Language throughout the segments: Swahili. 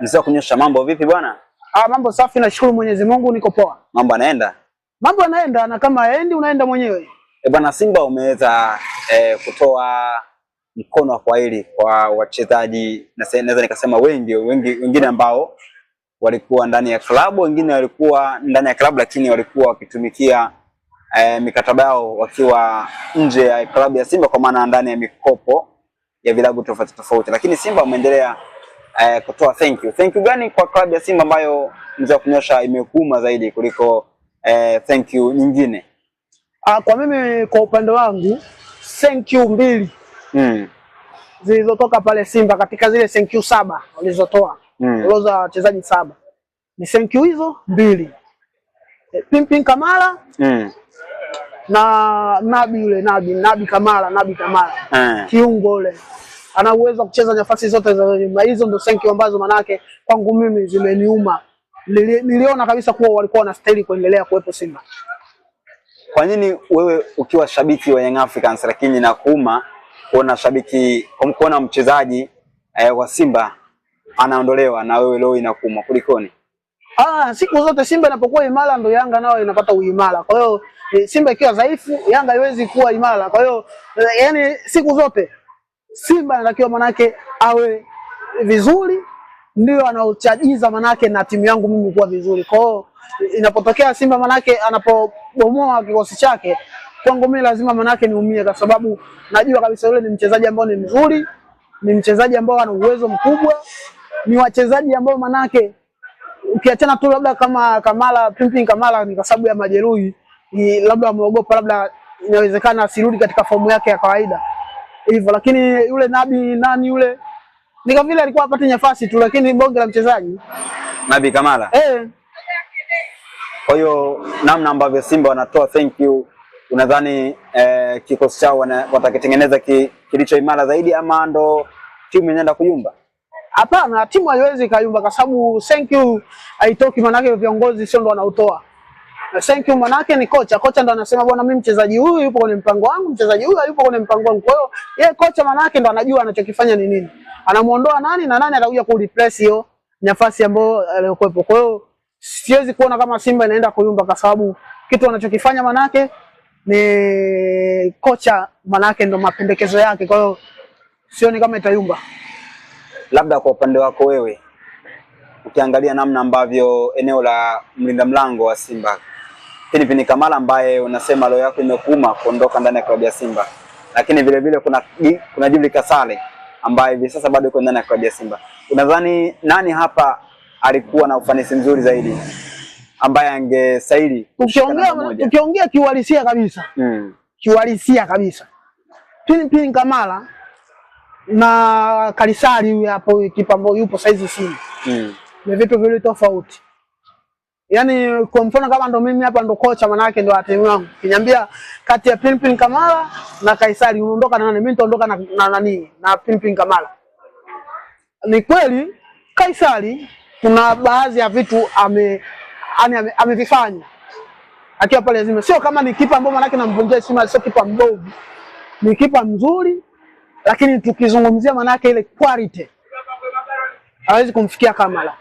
Mzee kunyosha, mambo vipi bwana? Mambo safi, nashukuru Mwenyezi Mungu, niko poa. Mambo yanaenda? Mambo yanaenda, na kama haendi unaenda mwenyewe. Bwana, Simba umeweza kutoa mkono wa kwaheri kwa wachezaji, na naweza nikasema wengine ambao walikuwa ndani ya klabu, wengine walikuwa ndani ya klabu lakini walikuwa wakitumikia mikataba yao wakiwa nje ya klabu ya Simba, kwa maana ndani ya mikopo ya vilabu tofauti tofauti. Lakini Simba umeendelea kutoa thank you. Thank you gani kwa klabu ya Simba ambayo mzee kunyosha imekuuma zaidi kuliko thank you nyingine? Kwa mimi, kwa upande wangu, thank you mbili zilizotoka pale Simba katika zile thank you 7 walizotoa uloza wachezaji 7. Ni thank you hizo mbili. Pimpin Kamara na Nabi Kamara. Kiungo ule ana uwezo wa kucheza nafasi zote za hizo, ndio thank you ambazo manake kwangu mimi zimeniuma. Niliona kabisa kuwa walikuwa wanastahili kuendelea kuwepo Simba. Kwa nini wewe ukiwa shabiki wa Young Africans lakini nakuuma kuona mchezaji wa Simba anaondolewa na wewe leo inakuuma, kulikoni? Siku zote Simba inapokuwa imara ndo Yanga nao inapata uimara. Kwa hiyo Simba ikiwa dhaifu, Yanga haiwezi kuwa imara. Kwa hiyo yani siku zote Simba anatakiwa manake awe vizuri, ndio anaochagiza manake na timu yangu mimi kuwa vizuri. Kwa hiyo inapotokea Simba manake anapobomoa kikosi chake, kwangu mimi lazima manake niumie, kwa sababu najua kabisa yule ni mchezaji ambao ni mzuri, ni mchezaji ambao ana uwezo mkubwa, ni wachezaji ambao manake ukiachana tu labda kama Kamara, Pimpin Kamara ni kwa sababu ya majeruhi, ni labda ameogopa, labda inawezekana asirudi katika fomu yake ya kawaida hivyo, lakini yule Nabi yule ni kama vile alikuwa apate nafasi tu, lakini bonge la mchezaji Nabi Kamara. Kwa hiyo namna ambavyo Simba wanatoa thank you, unadhani kikosi chao watakitengeneza kilicho imara zaidi, ama ndo timu inaenda kuyumba? Hapana, timu haiwezi kayumba, kwa sababu thank you haitoki manake viongozi sio ndo wanautoa. Thank you manake ni kocha ndo anasema bwana, mimi mchezaji huyu yupo kwenye mpango wangu, mchezaji huyu hayupo kwenye mpango wangu. Kwa hiyo yeye kocha manake ndo anajua anachokifanya ni nini, anamuondoa nani na nani atakuja ku replace hiyo nafasi ambayo alikuwepo. Kwa hiyo siwezi kuona kama Simba inaenda kuyumba, kwa sababu kitu anachokifanya manake ni kocha, manake ndo mapendekezo yake. Kwa hiyo sioni kama itayumba. Labda kwa upande wako wewe, ukiangalia namna ambavyo eneo la mlinda mlango wa Simba Pimpin Kamara, ambaye unasema leo yako imekuuma kuondoka ndani ya klabu ya Simba, lakini vile vile kuna Djibouti Kasale ambaye hivi sasa bado yuko ndani ya klabu ya Simba, unadhani nani hapa alikuwa na ufanisi mzuri zaidi ambaye angesaili? Tukiongea kiuhalisia kabisa, kiuhalisia kabisa, Pimpin Kamara na Kalisari huyu hapo kipa ambao yupo saizi Simba ni vitu vile tofauti. Yaani kwa mfano kama ndo mimi hapa ndo kocha, manake ndo timu yangu, kiniambia kati ya Pimpin Kamara na Kalisari unaondoka na nani, mimi nitaondoka na Pimpin Kamara. Ni kweli Kalisari kuna baadhi ya vitu amevifanya akiwa pale Simba, sio kama ni kipa ambao manake namvunjia Simba, sio kipa mbovu, ni kipa mzuri, lakini tukizungumzia manake ile quality hawezi kumfikia Kamara.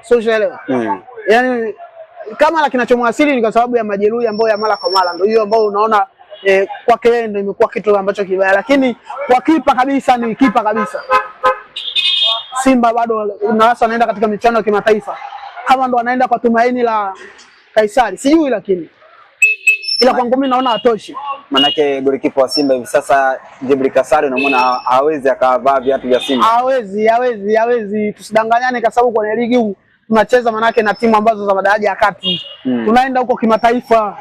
Sio unaelewa? Yaani Kamara kinachomwasili ni kwa sababu ya majeruhi ambayo ya mara kwa mara, ndio hiyo ambao unaona kwake yeye ndio imekuwa kitu ambacho kibaya, lakini kwa kipa kabisa ni kipa kabisa. Simba bado unawasa anaenda katika michuano ya kimataifa, kama ndo anaenda kwa tumaini la Kaisari sijui, lakini ila kwangu mimi naona hatoshi. Manake golikipa wa Simba hivi sasa Djibouti Kasale unamwona hawezi akavaa viatu vya Simba. Hawezi tusidanganyane, kwa sababu kwenye ligi huu tunacheza manake na timu ambazo za madaraja ya kati. Tunaenda huko kimataifa.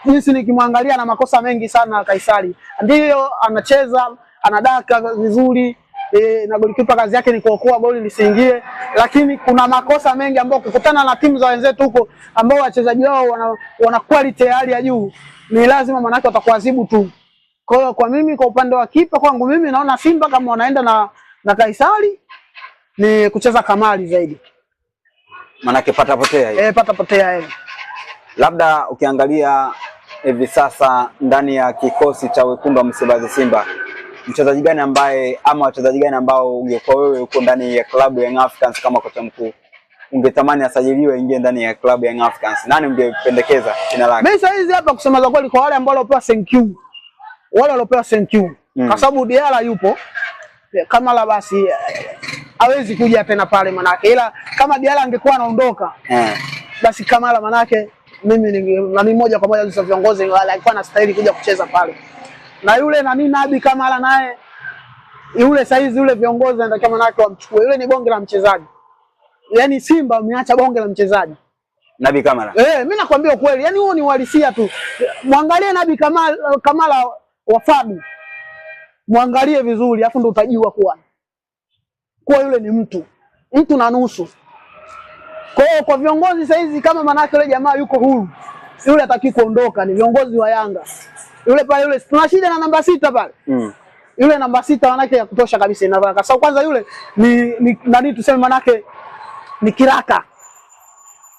Jinsi nikimwangalia na makosa mengi sana Kaisari. Ndio anacheza, anadaka vizuri, na golikipa kazi yake ni kuokoa goli lisiingie, lakini kuna makosa mengi ambayo kukutana na timu za wenzetu huko ambao wachezaji wao wana quality ya hali ya juu, ni lazima manake watakuadhibu tu. Kwa hiyo kwa mimi, kwa upande wa kipa, kwangu mimi naona Simba kama wanaenda na Kaisari ni kucheza kamari zaidi. Manake pata potea hiyo. Pata potea hiyo. Labda ukiangalia hivi sasa ndani ya kikosi cha wekundu wa Msimbazi Simba, mchezaji gani ambaye ama wachezaji gani ambao ungekuwa wewe uko ndani ya klabu ya Young Africans kama kocha mkuu ungetamani asajiliwe ingie ndani ya klabu ya Young Africans? Nani ungependekeza jina lake? Mimi sasa hizi hapa kusema za kweli kwa wale ambao walopewa thank you. Wale walopewa thank you. Kwa sababu Diala yupo. Kamala basi hawezi kuja tena pale manake. Ila kama Diala angekuwa anaondoka basi Kamala manake mimi ni moja kwa moja za viongozi wale alikuwa anastahili kuja kucheza pale. Na yule nani Nabi Kamala naye yule saizi yule viongozi wanataka manake wamchukue. Yule ni bonge la mchezaji. Yaani Simba wameacha bonge la mchezaji. Nabi Kamala. Mimi nakwambia ukweli. Yaani huo ni uhalisia tu. Muangalie Nabi Kamala wa Fabi. Muangalie vizuri afu ndo utajua kuwa yule ni mtu na nusu. Kwa viongozi saizi kama manake yule jamaa yuko huru. Yule hataki kuondoka, ni viongozi wa Yanga. Yule pale yule tuna shida na namba 6 pale. Yule namba 6 manake ya kutosha kabisa inavaa. Kwa sababu kwanza yule ni nani tuseme manake ni kiraka.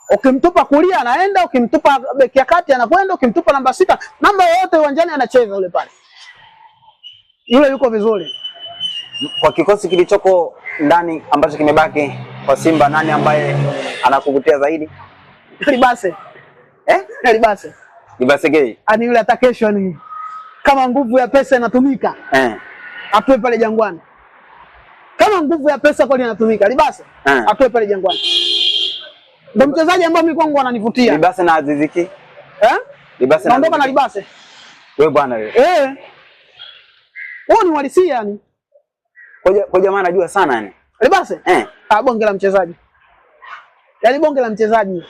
Ukimtupa kulia anaenda, ukimtupa beki ya kati anakwenda, ukimtupa namba 6, namba yote uwanjani anacheza yule pale. Yule yuko vizuri. Kwa kikosi kilichoko ndani ambacho kimebaki kwa Simba, nani ambaye anakuvutia zaidi? Libase. Libase. Libase gay. Ani yule atakesho ni kama nguvu ya pesa inatumika. Atoe pale Jangwani. Kama nguvu ya pesa kweli inatumika, Libase atoe pale Jangwani. Ndio mchezaji ambaye mimi kwangu ananivutia. Libase na Aziziki. Libase naondoka na Libase. Wewe bwana wewe. Wao ni walisia yani. Kwa jamaa anajua sana yani. Libase? Bonge la mchezaji. Yaani bonge la mchezaji.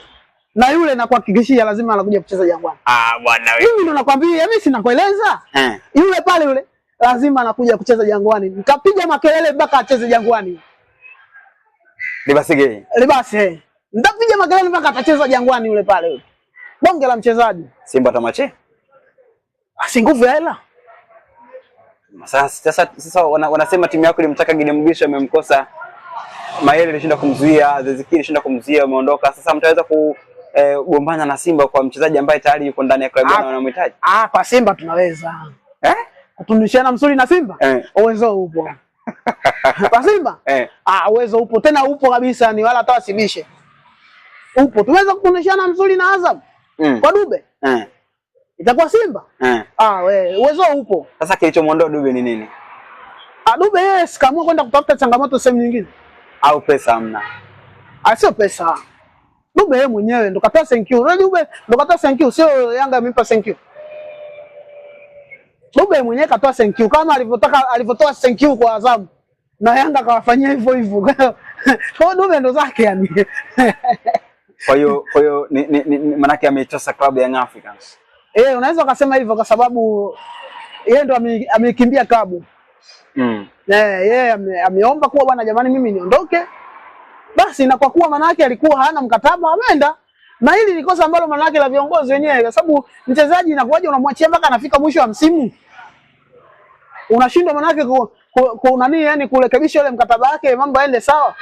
Na yule nakuhakikishia lazima anakuja kucheza Jangwani. Bwana wewe. Mimi ndo nakwambia, mimi sina kueleza. Yule pale yule lazima anakuja kucheza Jangwani. Nitapiga makelele mpaka acheze Jangwani. Libase gay. Libase. Nitapiga makelele mpaka atacheza Jangwani yule pale yule. Bonge la mchezaji. Simba tamache? Si nguvu ya hela. Sasa wanasema timu yako ilimtaka Gideon Mgisho amemkosa. Mayele ilishinda kumzuia, Zeziki ilishinda kumzuia, umeondoka. Sasa mtaweza kugombana na Simba kwa mchezaji ambaye tayari yuko ndani ya klabu na wanamhitaji? Kwa Simba tunaweza. Kutunishana msuri na Simba? Uwezo upo. Kwa Simba? Uwezo upo. Tena upo kabisa ni wala hata wasibishe. Upo. Tunaweza kutunishana msuri na Azam. Kwa Dube? Itakuwa Simba? Uwezo upo. Sasa kilichomuondoa Dube ni nini? Dube yeye sikamua kwenda kutafuta changamoto sehemu nyingine. Au pesa hamna? Sio pesa. Dube yeye mwenyewe ndo katoa thank you. Dube ndo katoa thank you, sio Yanga imempa thank you. Dube mwenyewe katoa thank you kama alivyotoa thank you kwa Azam. Na Yanga kawafanyia hivyo hivyo. Kwa Dube ndo zake yani. Kwa hiyo manake ameitosa klabu ya Young Africans. Unaweza kusema hivyo kwa sababu yeye ndo amekimbia klabu. Yeye ameomba kuwa bwana jamani mimi niondoke. Basi na kwa kuwa manake alikuwa hana mkataba ameenda. Na hili ni kosa ambalo manake la viongozi wenyewe kwa sababu mchezaji inakuwaje unamwachia mpaka anafika mwisho wa msimu. Unashindwa manake nani yani kurekebisha ile mkataba wake mambo yaende sawa.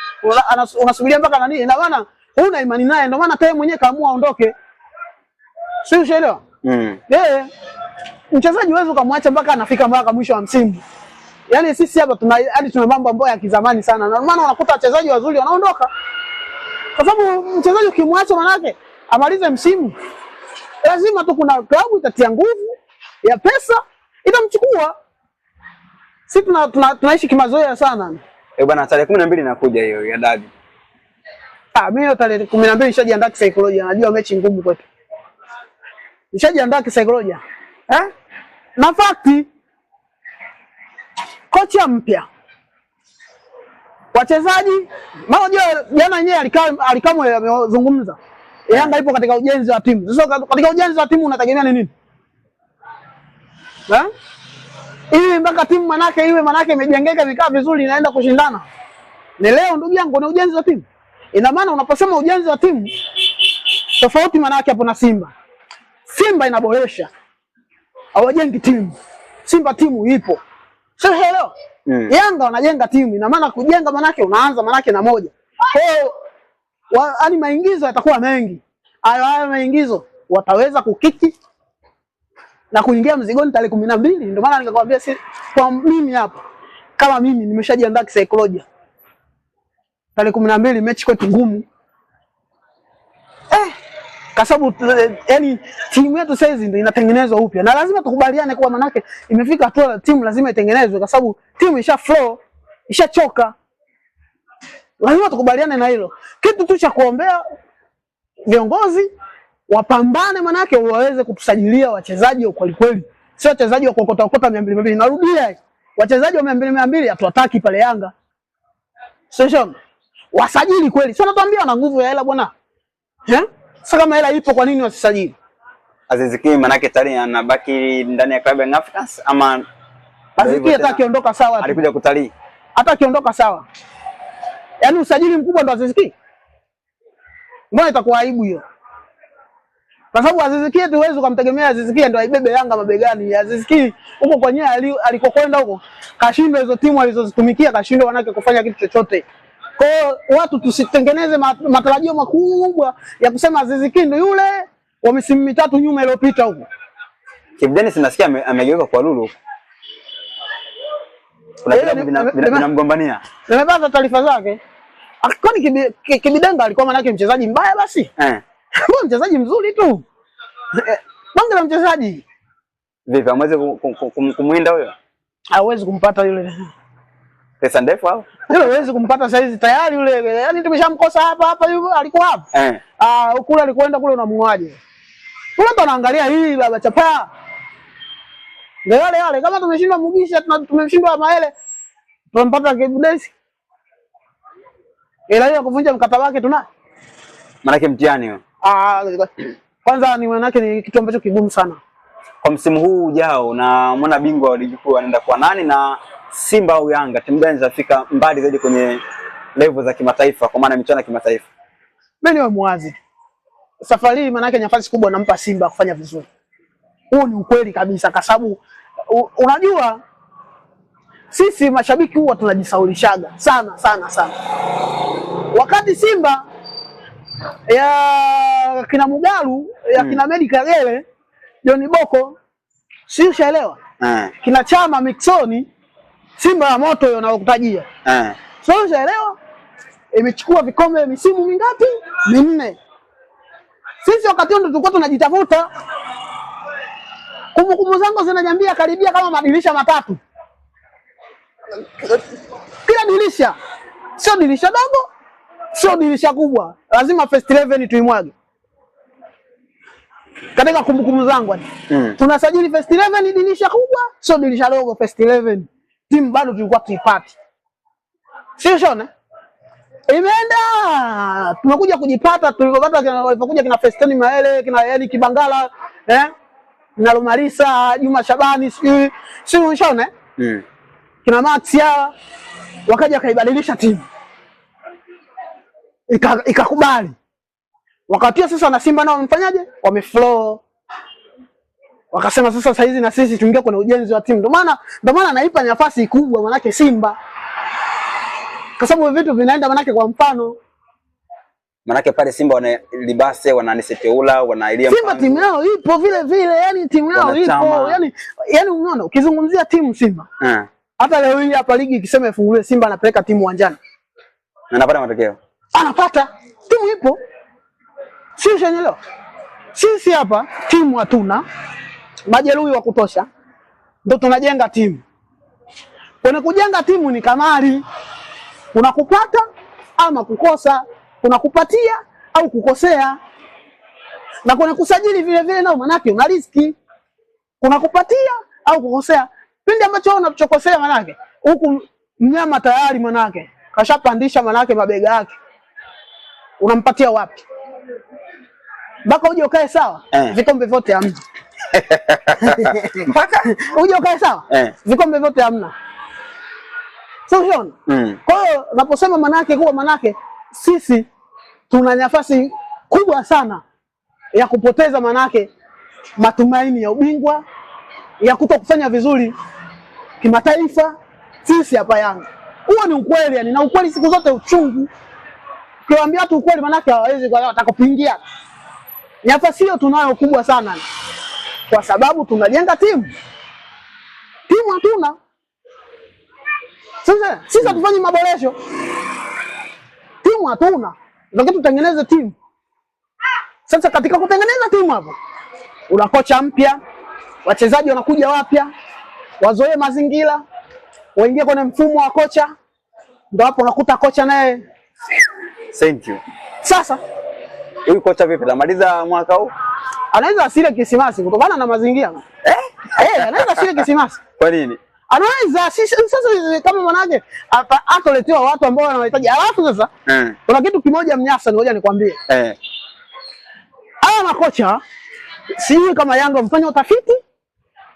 Unasubiria mpaka nani? Ina maana huna imani naye ndio maana yeye mwenyewe kaamua aondoke. Sio ushaelewa? Mchezaji wewe ukamwacha mpaka anafika mpaka mwisho wa msimu. Yaani sisi hapa tuna mambo ambayo ya kizamani sana. Na maana unakuta wachezaji wazuri wanaondoka. Kwa sababu mchezaji ukimwacha manake amalize msimu. Lazima tu kuna klabu itatia nguvu ya pesa itamchukua. Sisi tunaishi kimazoea sana. Bwana tarehe 12 inakuja hiyo ya dabi. Mimi tarehe 12 nishajiandaa kisaikolojia. Najua mechi ngumu kwetu. Nishajiandaa kisaikolojia. Na fakti kocha mpya. Wachezaji, mmoja jana yenyewe alikamwe amezungumza. Yanga ipo katika ujenzi wa timu. Sasa katika ujenzi wa timu unategemea nini? Ili mpaka timu manake imejengeka imekaa vizuri inaenda kushindana. Ni leo ndugu yangu ni ujenzi wa timu. Ina maana unaposema ujenzi wa timu tofauti manake hapo na Simba. Simba inaboresha. Hawajengi timu. Simba timu ipo. Sio hello. Yanga wanajenga timu. Ina maana kujenga manake unaanza manake na moja. Kwa hiyo yani maingizo yatakuwa mengi. Hayo maingizo wataweza kukiki na kuingia mzigoni tarehe 12. Ndio maana nikakwambia si kwa mimi hapa, kama mimi nimeshajiandaa kisaikolojia. Tarehe 12 mechi kwetu ngumu. Kwa sababu yani timu yetu sasa hizi ndio inatengenezwa upya. Na lazima tukubaliane kwa manake imefika hatua timu lazima itengenezwe kwa sababu timu isha flow, ishachoka. Lazima tukubaliane na hilo. Kitu tu cha kuombea viongozi wapambane manake waweze kutusajilia wachezaji wa kweli kweli. Sio wachezaji wa kokota kokota 200. Narudia, wachezaji wa 200 hatuwataki pale Yanga. Sio wasajili kweli. Sio natuambia wana nguvu ya hela bwana. Sasa kama hela ipo kwa nini wasisajili? Aziz Ki manake tayari anabaki ndani ya klabu ya Africans ama Aziz Ki hata akiondoka sawa tu. Alikuja kutalii. Hata akiondoka sawa. Yaani usajili mkubwa ndo Aziz Ki. Mbona itakuwa aibu hiyo? Kwa sababu Aziz Ki huwezi kumtegemea Aziz Ki ndio aibebe Yanga mabegani. Aziz Ki huko kwenyewe alikokwenda huko kashindwa hizo timu alizozitumikia, kashindwa wanake kufanya kitu chochote. Kwa hiyo watu tusitengeneze matarajio makubwa ya kusema Aziz Ki ndio yule wa misimu mitatu nyuma iliyopita huko. Kibu Denis nasikia amegeuka kwa Lulu. Kuna vilabu vinamgombania. Nimepata taarifa zake. Kwani Kibidenga alikuwa manake mchezaji mbaya basi? Kwa mchezaji mzuri tu. Bonge la mchezaji. Vipi amweze kumwinda huyo? Hawezi kumpata yule. Pesa ndefu au? Yule hawezi kumpata saizi tayari yule. Yaani tumeshamkosa hapa yule alikuwa hapa. Kule alikwenda kule unamuaje? Kule ndo anaangalia hii baba chapa. Ndio yale kama tumeshindwa Mugisha tumeshindwa Maele. Tunampata Kibu Denis. Ila hiyo kuvunja mkataba wake tuna. Manake mtihani huo. Kwanza ni manake ni kitu ambacho kigumu sana. Kwa msimu huu ujao na mwana bingwa wa ligi kuu anaenda kwa nani na Simba au Yanga timu gani zitafika mbali zaidi kwenye level za kimataifa kwa maana michuano ya kimataifa? Mimi niwe muwazi. Safari hii manake nafasi kubwa nampa Simba kufanya vizuri. Huo ni ukweli kabisa kwa sababu unajua sisi mashabiki huwa tunajisaulishaga sana. Wakati Simba ya kina Mugalu, ya kina Medi Kagere, John Boko, si ushaelewa? Kina Chama Mixoni, Simba ya moto hiyo nakutajia. Sio ushaelewa? Imechukua vikombe misimu mingapi? 4. Sisi wakati ndo tulikuwa tunajitafuta. Kumbukumbu zangu zinaniambia karibia kama madirisha 3. Kila dirisha sio dirisha dogo, sio dirisha kubwa. Lazima first 11 tuimwage. Katika kumbukumbu zangu tunasajili first 11 dirisha kubwa, sio dirisha dogo first 11. Timu bado tulikuwa tuipati. Sio shona? Imeenda tumekuja kujipata tulipopata kina Festoni Maele, kina yani Kibangala, na Lumarisa, Juma Shabani, sio shona? Kina Maxia wakaja kaibadilisha timu. Ikakubali. Wakati sasa na Simba nao wamfanyaje? Wameflow. Wakasema sasa hizi na sisi tuingie kwenye ujenzi wa timu. Ndio maana naipa nafasi kubwa manake Simba. Kwa sababu vitu vinaenda manake kwa mfano. Manake pale Simba wana Libase, wana Niseteula, wana Elia Simba timu yao ipo vile, yani timu yao ipo. Yani unaona ukizungumzia timu Simba. Hata leo hii hapa ligi ikisema ifunguliwe Simba anapeleka timu uwanjani. Na anapata matokeo. Anapata. Timu ipo. Sisi leo. Sisi hapa timu hatuna. Majeruhi wa kutosha. Ndio tunajenga timu. Kwenye kujenga timu ni kamari. Unakupata ama kukosa, unakupatia au kukosea. Na kwenye kusajili vile nao manake una riski. Unakupatia au kukosea. Pindi ambacho unachokosea manake huku mnyama tayari manake kashapandisha manake mabega yake. Unampatia wapi? Mpaka uje ukae sawa. Vikombe vyote hamna. Uje ukae sawa? Vikombe vyote hamna. Sio? Kwa hiyo naposema manake sisi tuna nafasi kubwa sana ya kupoteza manake matumaini ya ubingwa, ya kutokufanya vizuri kimataifa sisi hapa Yanga. Huo ni ukweli yani, na ukweli siku zote uchungu. Ukiwaambia watu ukweli manake hawawezi watakupingia. Nafasi hiyo tunayo kubwa sana. kwa sababu tunajenga timu. Timu hatuna. Sasa sisi tufanye maboresho. Timu hatuna. Ndio tutengeneze timu. Sasa katika kutengeneza timu hapo, una kocha mpya, wachezaji wanakuja wapya, wazoee mazingira, waingie kwenye mfumo wa kocha. Ndio hapo unakuta kocha naye thank you. Sasa huyu kocha vipi? Anamaliza mwaka huu? Anaweza asile kisimasi kutokana na mazingira. Anaweza asile kisimasi. Kwa nini? Anaweza sasa kama manake atoletewa watu ambao wanahitaji. Alafu sasa kuna kitu kimoja mnyasa, ngoja nikwambie. Haya makocha sijui kama Yanga mfanya utafiti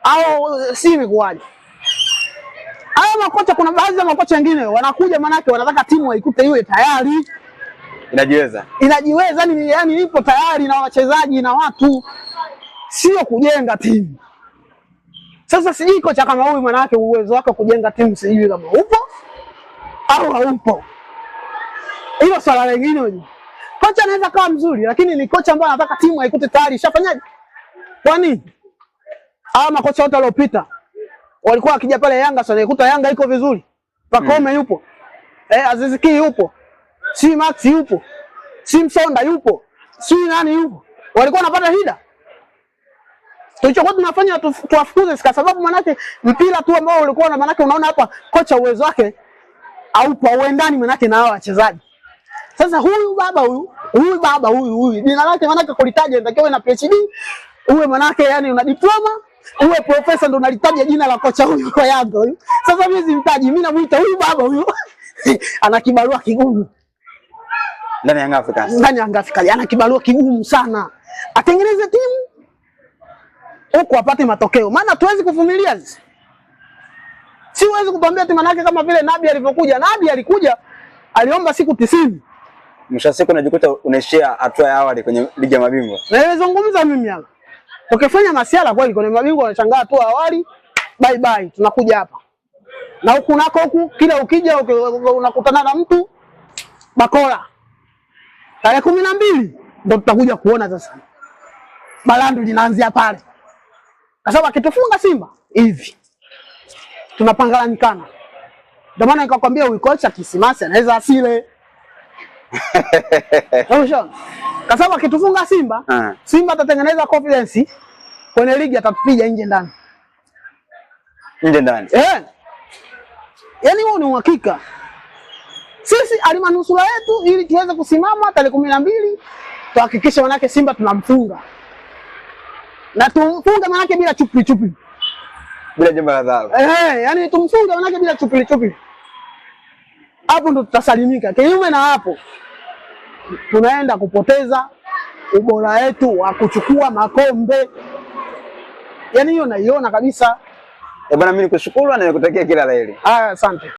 au si imekuaje. Haya makocha, kuna baadhi ya makocha wengine wanakuja manake wanataka timu waikute iwe tayari inajiweza. Yani ipo tayari na wachezaji na watu, sio kujenga timu. Sasa sijui kocha kama huyu manake uwezo wake kujenga timu sijui kama upo au haupo. Hilo swala lingine hoje. Kocha anaweza kuwa mzuri lakini ni kocha ambaye anataka timu haikute tayari ishafanyaje? Kwa nini? Makocha wote waliopita walikuwa akija pale Yanga sasa ikuta Yanga iko vizuri. Pakome yupo. Aziz Ki yupo. Si Max yupo. Si Msonda yupo. Si nani yupo. Walikuwa wanapata shida. Tulichokuwa tunafanya tuwafukuze kwa sababu manake mpira tu ambao ulikuwa na manake unaona hapa kocha uwezo wake haupo, uendani manake na hao wachezaji. Sasa huyu baba huyu jina lake manake kulitaja inatakiwa na PhD, uwe manake yani una diploma, uwe profesa ndo unalitaja jina la kocha huyu kwa Yanga huyu. Sasa mimi simtaji, mimi namuita huyu baba huyu. Ana kibarua kigumu. Ndani ya Yanga Afrika. Ndani ya Yanga Afrika ana kibarua kigumu sana. Atengeneze timu huko apate matokeo. Maana tuwezi kuvumilia sisi. Siwezi kutuambia ati manake kama vile Nabi alivyokuja. Nabi alikuja aliomba siku 90. Mwisho siku unajikuta unaishia hatua ya awali kwenye ligi ya mabingwa. Na nilizungumza mimi hapa. Ukifanya masiala kweli kwenye mabingwa wanashangaa hatua awali, bye bye tunakuja hapa. Na huku nako huku kila ukija unakutana na mtu bakola. Tarehe 12 ndio tutakuja kuona sasa. Balandu linaanzia pale. Kwa sababu akitufunga Simba hivi tunapangalanikana. Ndio maana nikakwambia huyu kocha kisimasi anaweza asile. Unaona? Kwa sababu akitufunga Simba, Simba atatengeneza confidence kwenye ligi, atatupiga nje ndani. Nje ndani. Yaani huo ni uhakika. Sisi alimanusura yetu ili tuweze kusimama tarehe 12 tuhakikishe manake Simba tunamfunga. Na tumfunge manake bila chupi. Bila jembe la dhahabu. Yani tumfunge manake bila chupi. Hapo ndo tutasalimika. Kinyume na hapo tunaenda kupoteza ubora wetu wa kuchukua makombe. Yani hiyo naiona kabisa. Bwana mimi nikushukuru na nikutakia kila la heri. Asante.